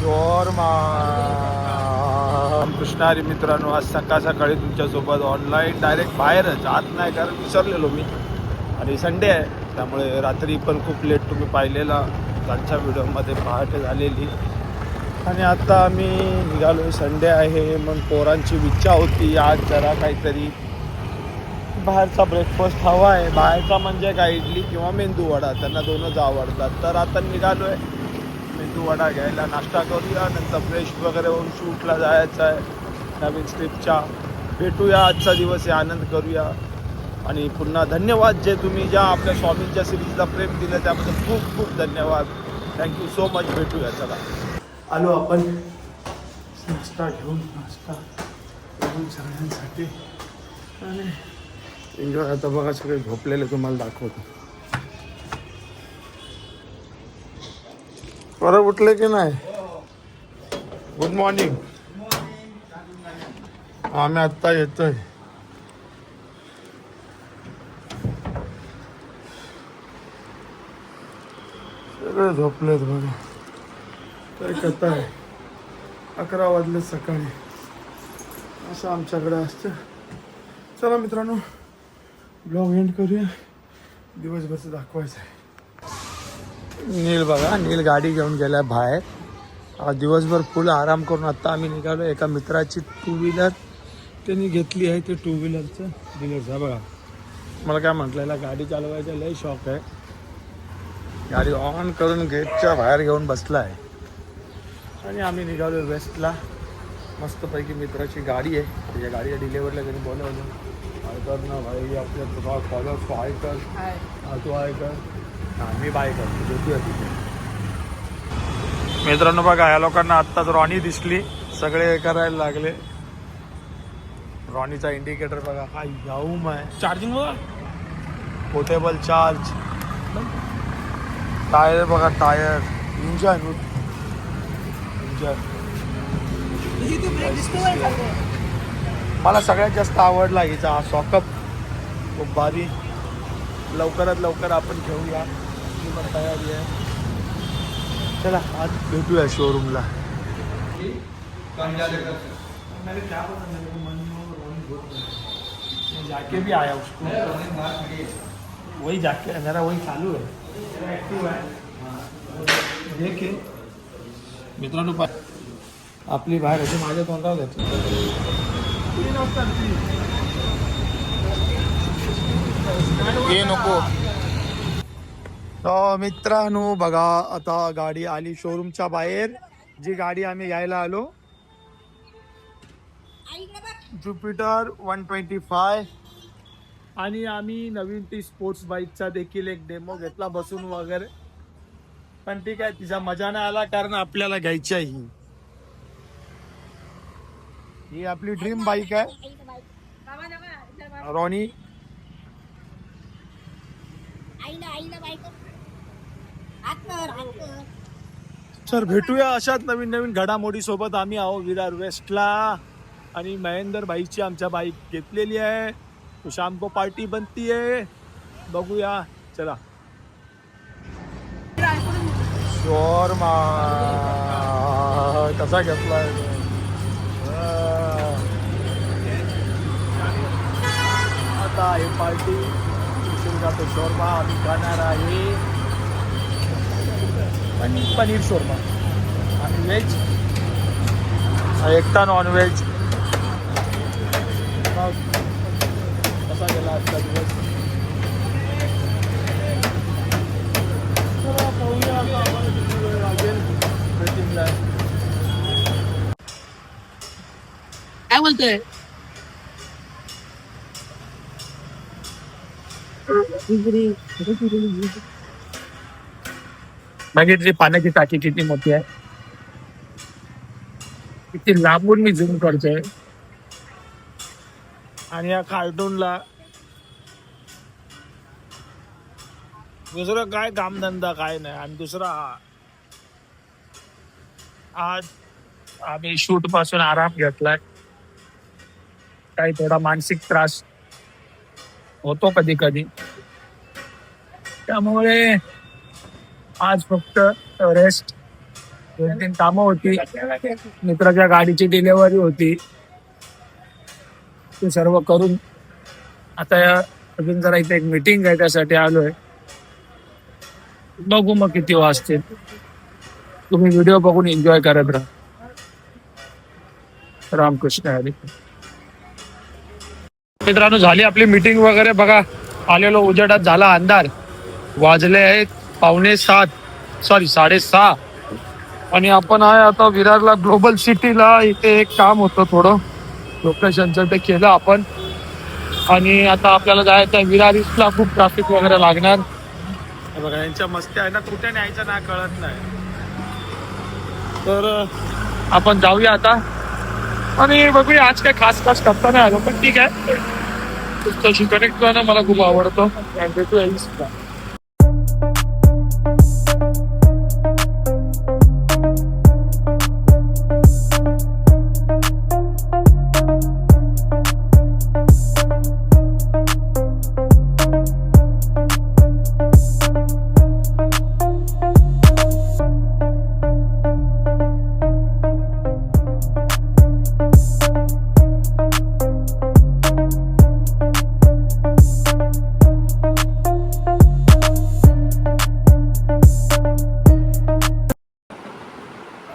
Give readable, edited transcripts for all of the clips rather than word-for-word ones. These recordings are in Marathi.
शॉर्मा कृष्णारी मित्रांनो, आज सकाळ सकाळी तुमच्यासोबत ऑनलाईन डायरेक्ट बाहेरच आत नाही, कारण विसरलेलो मी. आणि संडे आहे त्यामुळे रात्री पण खूप लेट तुम्ही पाहिलेला कालच्या व्हिडिओमध्ये पहाटे झालेली. आणि आता आम्ही निघालो, संडे आहे मग पोरांची इच्छा होती आज जरा काहीतरी बाहेरचा ब्रेकफास्ट हवा आहे. बाहेरचा म्हणजे काय, इडली किंवा मेंदू वडा, त्यांना दोनच आवडतात. तर आता निघालो आहे मेंदू वडा घ्यायला, नाश्ता करूया, नंतर फ्रेश वगैरे होऊन शूटला जायचं आहे नवीन स्ट्रिपच्या. भेटूया, आजचा दिवस आहे, आनंद करूया. आणि पुन्हा धन्यवाद जे तुम्ही ज्या आपल्या स्वामींच्या सिरीजला प्रेम दिलं त्याबद्दल खूप खूप धन्यवाद. Thank you so much. भेटूया. चला आलो आपण नाश्ता घेऊन सगळ्यांसाठी आणि एन्जॉय. आता बघा सगळे झोपलेले, तुम्हाला दाखवतो. बरं उठले की नाही? Good morning. आम्ही आत्ता येतोय. सगळे झोपलेत बघा. काय कथा आहे, 11 वाजले सकाळी, असं आमच्याकडे असतं. चला मित्रांनो, ब्लॉग एंड करूया. दिवसभरचं दाखवायचं आहे. नील बघा, नील गाडी घेऊन गेलाय बाहेर. दिवसभर फुल आराम करून आता आम्ही निघालो. एका मित्राची 2 व्हीलर त्यांनी घेतली आहे, ते 2 व्हीलरचं डीलरचं आहे बघा. मला काय म्हटलं, गाडी चालवायचा लय शॉक आहे. गाडी ऑन करून गेटच्या बाहेर घेऊन बसला आहे. आणि आम्ही निघालो वेस्टला. मस्तपैकी मित्राची गाडी आहे, त्याच्या गाडीच्या डिलेवरीला त्यांनी बोलवलं. कर ना भाई, आपल्या तुला फॉलोअर्स को हाय कर. तू हाय कर. हां, मी बाय करतो. भेटूया तिथे. मित्रांनो बघा, या लोकांना आत्ताच रॉनी दिसली, सगळे करायला लागले. रॉनीचा इंडिकेटर बघा, हा याऊम आहे. चार्जिंग बघा, पोर्टेबल चार्ज. टायर बघा, टायर, इंजन. मला सगळ्यात जास्त आवडला हिचा हा सॉकअप, खूप भारी. लवकरात लवकर आपण घेऊया, ती पण तयारी आहे. चला आज भेटूया शोरूमला. जाके भी आया उसको, वही जाके मेरा वही चालू है, एक्टिव है. देखे मित्रांनो, आपली बाहेर होती, माझ्या तोंडावर घेतली. ये नको. तर मित्रांनो बघा, आता गाडी आली शोरूमच्या बाहेर. जी गाडी आम्ही घ्यायला आलो, ज्युपिटर 125. आणि आम्ही नवीन ती स्पोर्ट्स बाईकचा देखील एक डेमो घेतला बसून वगैरे. पण ठीक आहे, तिचा मजा नाही आला, कारण आपल्याला घ्यायची आहे ही आपली ड्रीम बाईक आहे. रॉनी सर, भेटूया अशाच नवीन नवीन घडामोडी सोबत. आम्ही आहो विरार वेस्टला आणि महेंदर भाईची आमच्या बाईक घेतलेली आहे. तो शाम को पार्टी बनती है, बघूया. चला शॉर्मा कसा घेतलाय. आता आहे पार्टी, उशिरा तो शॉर्मा आम्ही खाणार आहे. पनीर शॉर्मा आणि व्हेज, एकटा नॉन व्हेज. कसा गेला आजचा दिवस, पाहूया. आता आम्हाला किती वेळ लागेल मीटिंगला. काय बोलतोय? बघितली पाण्याची टाकी किती मोठी आहे, किती लांबून मी झूम करतोय. आणि या कार्टूनला दुसरं काय कामधंदा काय नाही. आणि दुसरा, आज आम्ही शूट पासून आराम घेतलाय. काही थोडा मानसिक त्रास होतो कधी कधी, त्यामुळे आज फक्त रेस्ट, 2-3 कामं होती, मित्राच्या गाडीची डिलेवरी होती, ते सर्व करून आता अजून जरा इथे एक मीटिंग आहे त्यासाठी आलोय. बघू मग किती वाजते. तुम्ही व्हिडिओ बघून एन्जॉय करत राहा. रामकृष्ण हरी. मित्रांनो झाली आपली मीटिंग वगैरे बघा. आलेलो उजेडात झाला अंधार. वाजले आहेत 6:45 सॉरी 6:30 आणि आपण आहे आता विरारला ग्लोबल सिटीला. इथे एक काम होतं थोडं लोकेशनचं, ते केलं आपण आणि आता आपल्याला जायचं आहे विरार ईस्टला. खूप ट्रॅफिक वगैरे लागणार. हे बघा यांच्या मस्ती आहे ना, कुठे न्यायचं ना कळत नाही. तर आपण जाऊया आता आणि बघूया. आज काय खास करता नाही आलो पण ठीक आहे. तशी कनेक्ट करणं मला खूप आवडतं. भेटूया ईस्टला.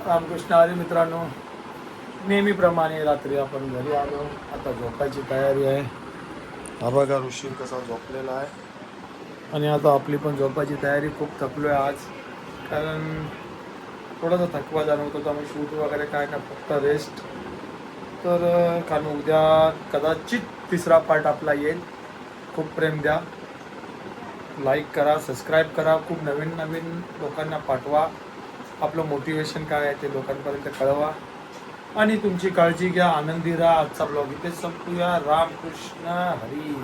रामकृष्ण हरी मित्रांनो, नेहमीप्रमाणे रात्री आपण घरी आलो. आता झोपायची तयारी आहे. हा बघा ऋषी कसा झोपलेला आहे आणि आता आपली पण झोपायची तयारी. खूप थकलो आहे आज, कारण थोडासा थकवा जाणवत होता. मग शूट वगैरे काय ना, फक्त रेस्ट. तर कारण उद्या कदाचित 3रा पार्ट आपला येईल. खूप प्रेम द्या, लाईक करा, सबस्क्राईब करा, खूप नवीन नवीन लोकांना पाठवा. आपलं मोटिवेशन काय आहे ते लोकांपर्यंत कळवा आणि तुमची काळजी घ्या. आनंदी राहा. आजचा ब्लॉग इथेच संपूया. रामकृष्ण हरी.